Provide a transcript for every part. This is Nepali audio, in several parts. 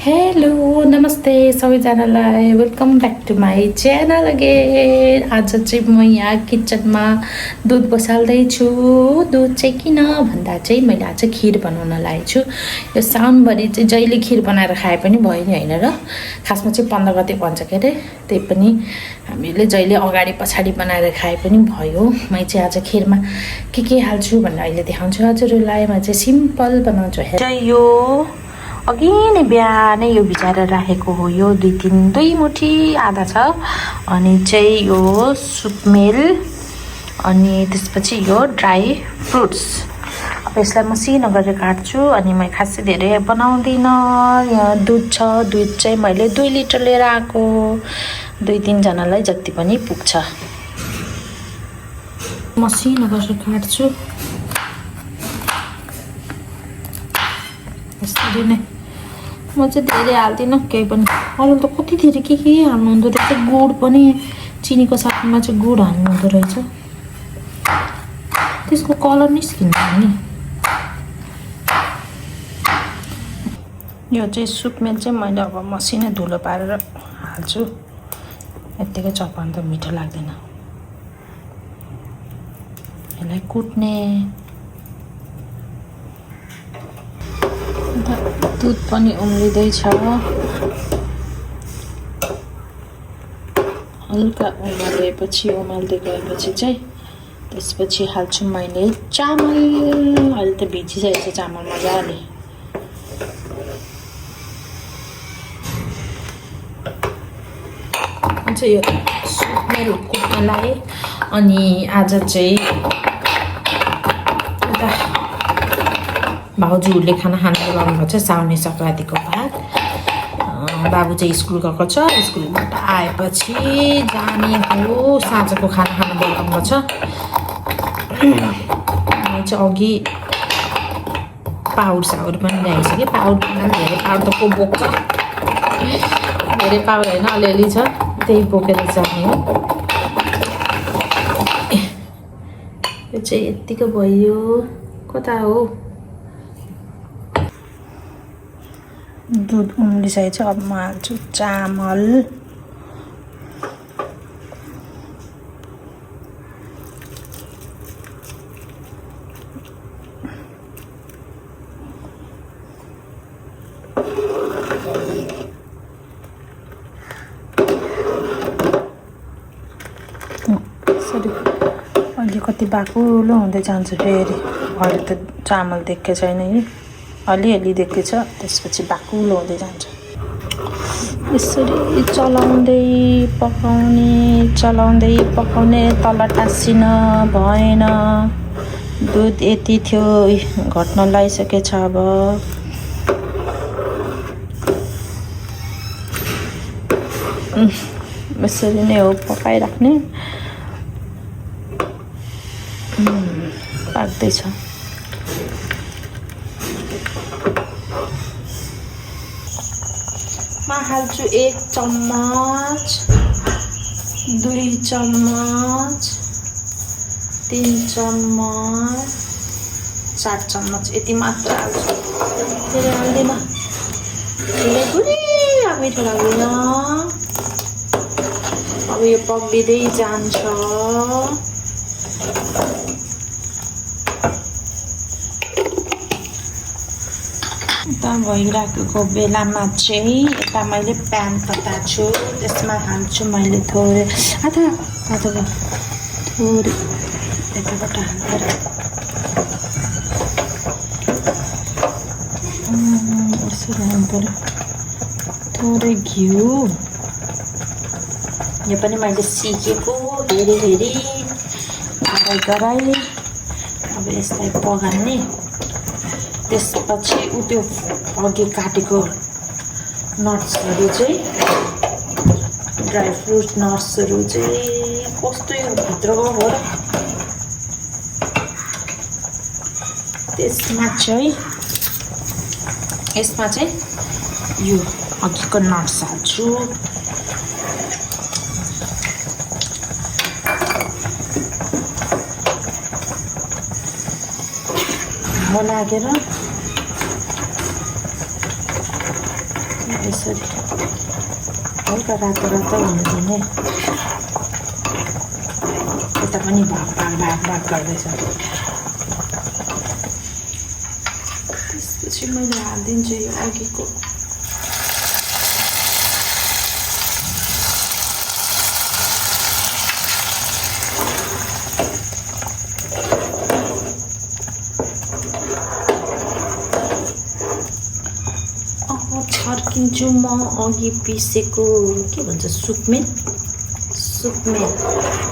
हेलो नमस्ते सबैजनालाई welcome back to my channel again. आज चाहिँ म यहाँ किचनमा दुध बसाल्दैछु। दुध चाहिँ किन भन्दा चाहिँ मैले आज खिर बनाउन लागेको छु। यो साउनभरि चाहिँ जहिले खिर बनाएर खाए पनि भयो नि होइन र। खासमा चाहिँ 15 गते भन्छ के अरे, त्यही पनि हामीले जहिले अगाडि पछाडि बनाएर खाए पनि भयो। मैले चाहिँ आज खिरमा के हाल्छु भनेर अहिले देखाउँछु हजुरहरूलाई। म चाहिँ सिम्पल बनाउँछु। यो अघि नै बिहानै यो भिजाएर राखेको हो। यो दुई मुठी आधा छ। अनि चाहिँ यो सुपमेल, अनि त्यसपछि यो ड्राई फ्रुट्स। अब यसलाई मसिनो गरेर काट्छु। अनि म खासै धेरै बनाउँदिनँ। यहाँ दुध छ, दुध चाहिँ मैले 2 लिटर लिएर आएको। 2-3 जनालाई जति पनि पुग्छ। मसिनो गरेर काट्छु यसरी नै। म चाहिँ धेरै हाल्दिनँ केही पनि। अरू त कति धेरै के हाल्नु हुँदो रहेछ। गुड पनि, चिनीको साथमा चाहिँ गुड हाल्नु हुँदो रहेछ, त्यसको कलर निस्किन्छ नि। यो चाहिँ सुपमेल चाहिँ मैले अब मसिनो धुलो पारेर हाल्छु। यत्तिकै चपाउनु त मिठो लाग्दैन। यसलाई कुट्ने। दुध पनि उम्लिँदैछ। हल्का उमाल्दै गएपछि चाहिँ त्यसपछि हाल्छु मैले चामल। अहिले त भिजिसकेको छ चामल मजाले। चाहिँ यो सुपमेल कुट्न लाएँ। अनि आज चाहिँ भाउजूहरूले खाना बोलाउनु भएको छ, साउने सङ्क्रान्तिको भात। बाबु चाहिँ स्कुल गएको छ। स्कुलबाट आएपछि जाने हो। साँझको खाना खान बोलाउनु भएको छ। चाहिँ अघि पाउड पनि ल्याइसकेँ। पाउड धेरै पाउड त को बोक्छ, धेरै पाउड होइन, अलिअलि छ, त्यही बोकेर जाने हो। यो चाहिँ यत्तिको भयो। कता हो दुध उम्लिसकेको छ। अब म हाल्छु चामल। सरी, अहिले कति बाक्लो हुँदै जान्छ फेरि। अहिले त चामल देखेको छैन है, अलिअलि देखेको छ, त्यसपछि बाक्लो हुँदै जान्छ। यसरी चलाउँदै पकाउने तल टाँसिन भएन। दुध यति थियो, घट्न लागिसकेछ। अब यसरी नै हो पकाइराख्ने। पाक्दैछ। म हाल्छु 1 चम्मच, 2 चम्मच, 3 चम्मच, 4 चम्मच, यति मात्र हाल्छु। धेरै हाल्दिनँ, धेरै बुढी मिठो लाग्दैन। अब यो पक्लिँदै जान्छ। यता भइराखेको बेलामा चाहिँ यता मैले प्यान तताछु। त्यसमा हाल्छु मैले थोरै थोरै यताबाट हालेर यसरी हाल्नु पऱ्यो। थोरै घिउ, यो पनि मैले सिकेको हेरी गराइ। अब यसलाई पगाल्ने। त्यसपछि त्यो अघि काटेको नट्सहरू चाहिँ, ड्राई फ्रुट नट्सहरू चाहिँ कस्तो यो भित्रको हो र। यसमा चाहिँ यो अघिको नट्स हाल्छु। लागेर यसरी हल्का रातो रातो हुन दिने यता पनि भाग गर्दैछ त्यसपछि मैले हालिदिन्छु यो अघिको छर्किन्छु म अघि पिसेको के भन्छ सुकमेन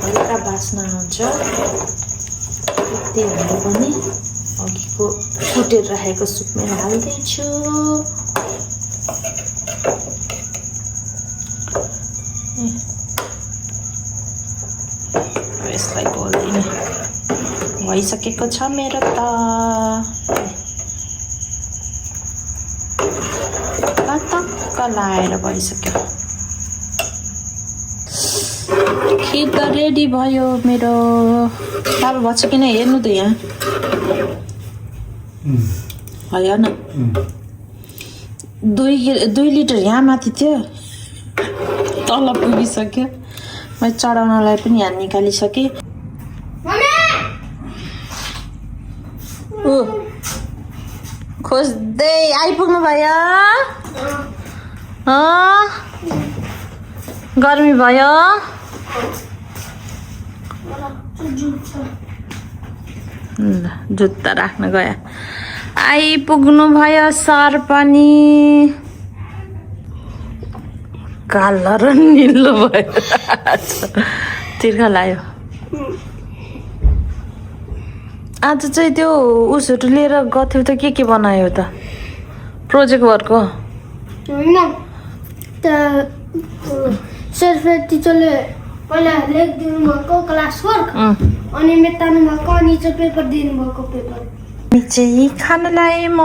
हल्का बास्ना आउँछ त्यहीहरू पनि अघिको कुटेर राखेको सुकमेन हाल्दैछु यसलाई गोल्दिने भइसकेको छ मेरो त लाएर भइसक्यो खिर त रेडी भयो मेरो अब भन्छ किन हेर्नु त यहाँ भयो न 2 लिटर यहाँ माथि थियो तल पुगिसक्यो मैले चढाउनलाई पनि यहाँ निकालिसकेँ खोज्दै आइपुग्नु भयो गर्मी भयो जुत्ता राख्न गयो आइपुग्नु भयो सर पनि कालो र निलो भयो तिर्खा लाग्यो आज चाहिँ त्यो उसहरू लिएर गथ्यौ त के बनायो त प्रोजेक्ट वर्क हो होइन त सर टिचरले पहिला लेखिदिनु भएको क्लास वर्क अनि मेटाउनु भएको अनि चाहिँ पेपर दिनुभएको पेपर चाहिँ खानालाई म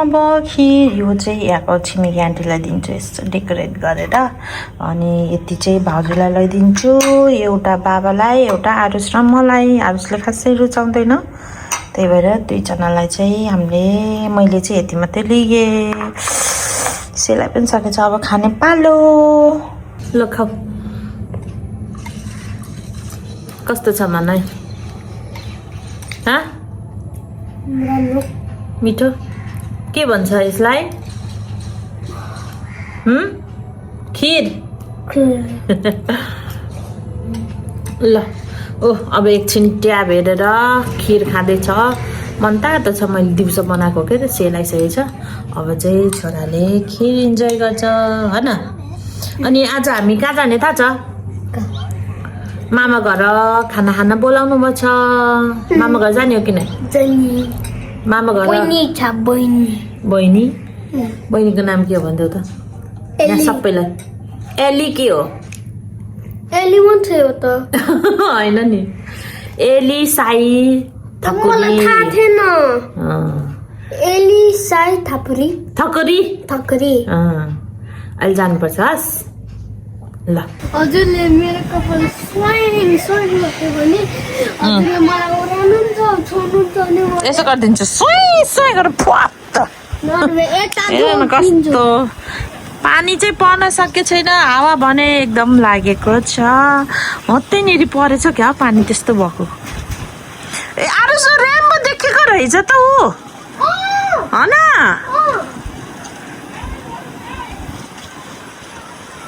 खिर यो चाहिँ यहाँको छिमेकी आन्टीलाई दिन्छु यस्तो डेकोरेट गरेर अनि यति चाहिँ भाउजूलाई लैदिन्छु एउटा बाबालाई एउटा आरुष र मलाई आरुषले खासै रुचाउँदैन त्यही भएर दुईजनालाई चाहिँ मैले चाहिँ यति मात्रै लिएँ सेलाई पनि सकेछ अब खाने पालो ल खाऊ कस्तो छ भन है मिठो के भन्छ यसलाई खिर ल अब एकछिन ट्याब हेरेर खिर खाँदैछ मन तातो छ मैले दिउँसो बनाएको के त सेलाइसकेको छ अब चाहिँ छोराले खिर इन्जोय गर्छ होइन अनि आज हामी कहाँ जाने थाहा छ मामा घर खाना खान बोलाउनु भएको छ मामा घर जाने हो कि नै मामा घर बहिनीको नाम के हो भनिदेऊ त यहाँ सबैलाई एली के हो एली मात्रै हो त होइन नि एली साई मलाई थाहा थिएन एली साई थपरी अहिले जानुपर्छ हस् ल हजुरले मेरो कपाल स्वाई भएको भने हजुरले मलाई ओराउनुहुन्छ छोड्नुहुन्छ भने यसो गरिदिन्छु स्वाई गरेर फ्वात्त कस्तो पानी चाहिँ पर्न सकेको छैन हावा भने एकदम लागेको छ हत्तैनिर परेछ क्या पानी त्यस्तो भएको ए अरू रेम्बो देखेको रहेछ त ऊ होइन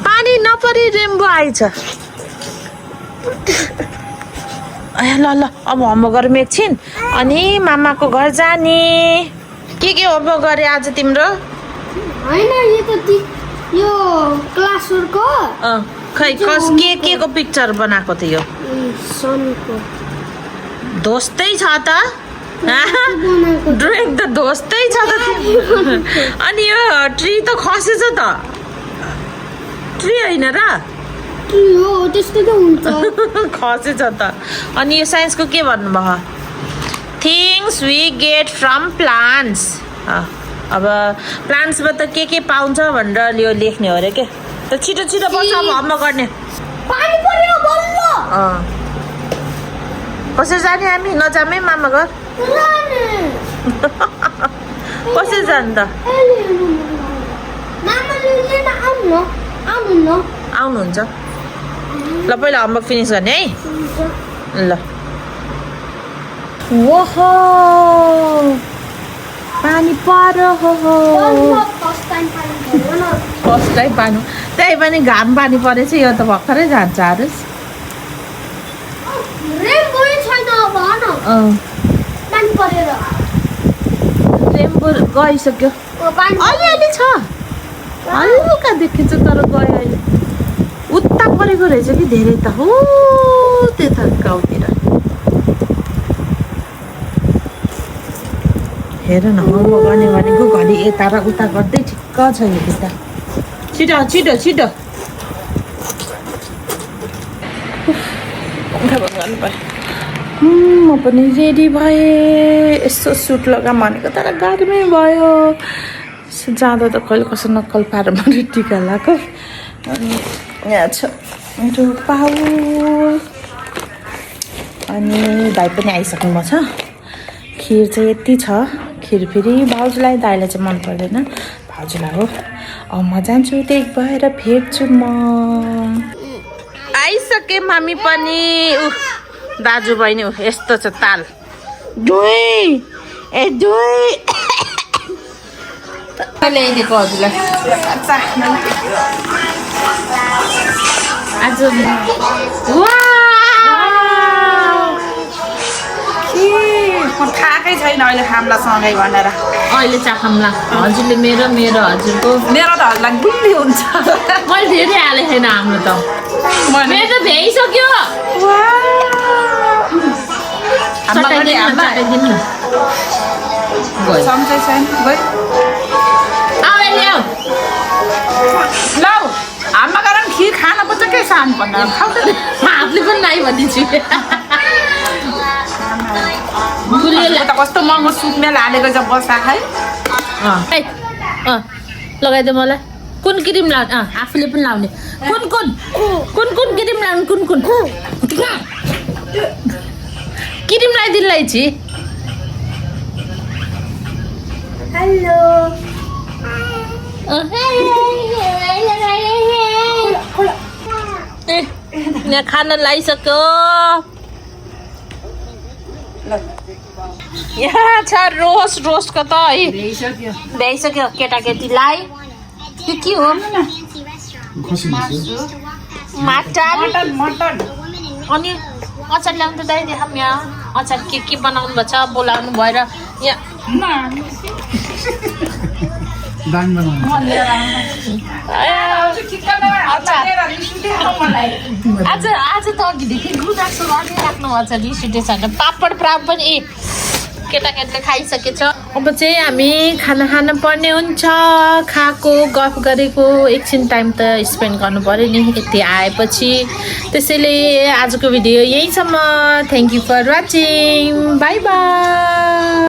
पानी नपरी रेम्बो आइछ ल ल अब होमवर्क गरौँ एकछिन अनि मामाको घर जाने के होमवर्क गरे आज तिम्रो होइन यो क्लास वर्कको खै के को पिक्चर बनाएको थियो सनको दोस्तै छ त ड्रइङ त दोस्तै छ त अनि यो ट्री त खसेछ त ट्री होइन र हो त्यस्तो त हुन्छ खसेछ त अनि यो साइन्सको के भन्नुभयो things we get from plants अब प्लान्ट्सबाट के पाउँछ भनेर यो लेख्ने हो अरे के त छिटो बस अब होमवर्क गर्ने पानी पर्यो बल्ल कसरी जाने हामी नजामै मामा घर कसरी जाने त न आउनु न आउनुहुन्छ ल पहिला होमवर्क फिनिस गर्ने है ल ओहो पानी पऱ्यो फर्स्ट टाइम पानी पर्यो न फर्स्ट टाइम पानी त्यही पनि घाम पानी परेछ यो त भर्खरै जान्छ आरुस रेनबोै छैन भन पानी परेर रेम्बो गइसक्यो पानी अलिअलि छ हल्का देखिन्छ तर गयो अहिले उता परेको रहेछ कि धेरै त हो त्यता गाउँतिर हेर न होमवर्क गर्ने भनेको घरि यता र उता गर्दै ठिक्क छ यो त छिटो छिटो छिटो म पनि रेडी भएँ यसो सुट लगा भनेको तर गाडीमै भयो जाँदा त कहिले कसो नक्कल पारेर मैले टिका लगाएको अनि यहाँ छ मेरो पाउल अनि दाइ पनि आइसक्नु भएको छ खिर चाहिँ यति छ खिर फेरि भाउजूलाई दाइलाई चाहिँ मन पर्दैन भाउजूलाई हो म जान्छु टेक भएर भेट्छु म आइसके मामी पनि दाजु बहिनी यस्तो छ ताल दुई ल्याइदिएको हजुरलाई आज खाएकै छैन अहिले खाम्ला सँगै भनेर अहिले चाखाम्ला हजुरले मेरो हजुरको मेरो त हजुरलाई गुल्ली हुन्छ मैले धेरै हालेको छैन हाम्रो त मेरो त भ्याइसक्यो चटाइदिनु न सम्झै छैन गइ ल हाम्रा कारण खिर खान पर्छ के सानो भन्दा खाउ त हातले पनि नाइ भनिदिन्छु त कस्तो महँगो सुपमेल हालेको छ बसा है लगाइदियो मलाई कुन क्रिम लाउने आफूले पनि लाउने कुन क्रिम लाउने कुन क्रिम लगाइदिनुलाई छि हेलो यहाँ खाना लगाइसक्यो यहाँ छ रोस्टको त है भ्याइसक्यो केटाकेटीलाई यो के हो मटन अनि अचार ल्याउनु त दाइ देखाऊँ यहाँ अचार के बनाउनु भएको छ बोलाउनु भएर यहाँ आज त अघिदेखि गुनासो गरिराख्नु भएको छ रिस उठेछ भने पापड प्राप पनि केटाकेटीले खाइसकेछ अब चाहिँ हामी खाना खानु पर्ने हुन्छ खाएको गफ गरेको एकछिन टाइम त स्पेन्ड गर्नु पऱ्यो नि यति आएपछि त्यसैले आजको भिडियो यहीँसम्म thank you for watching bye by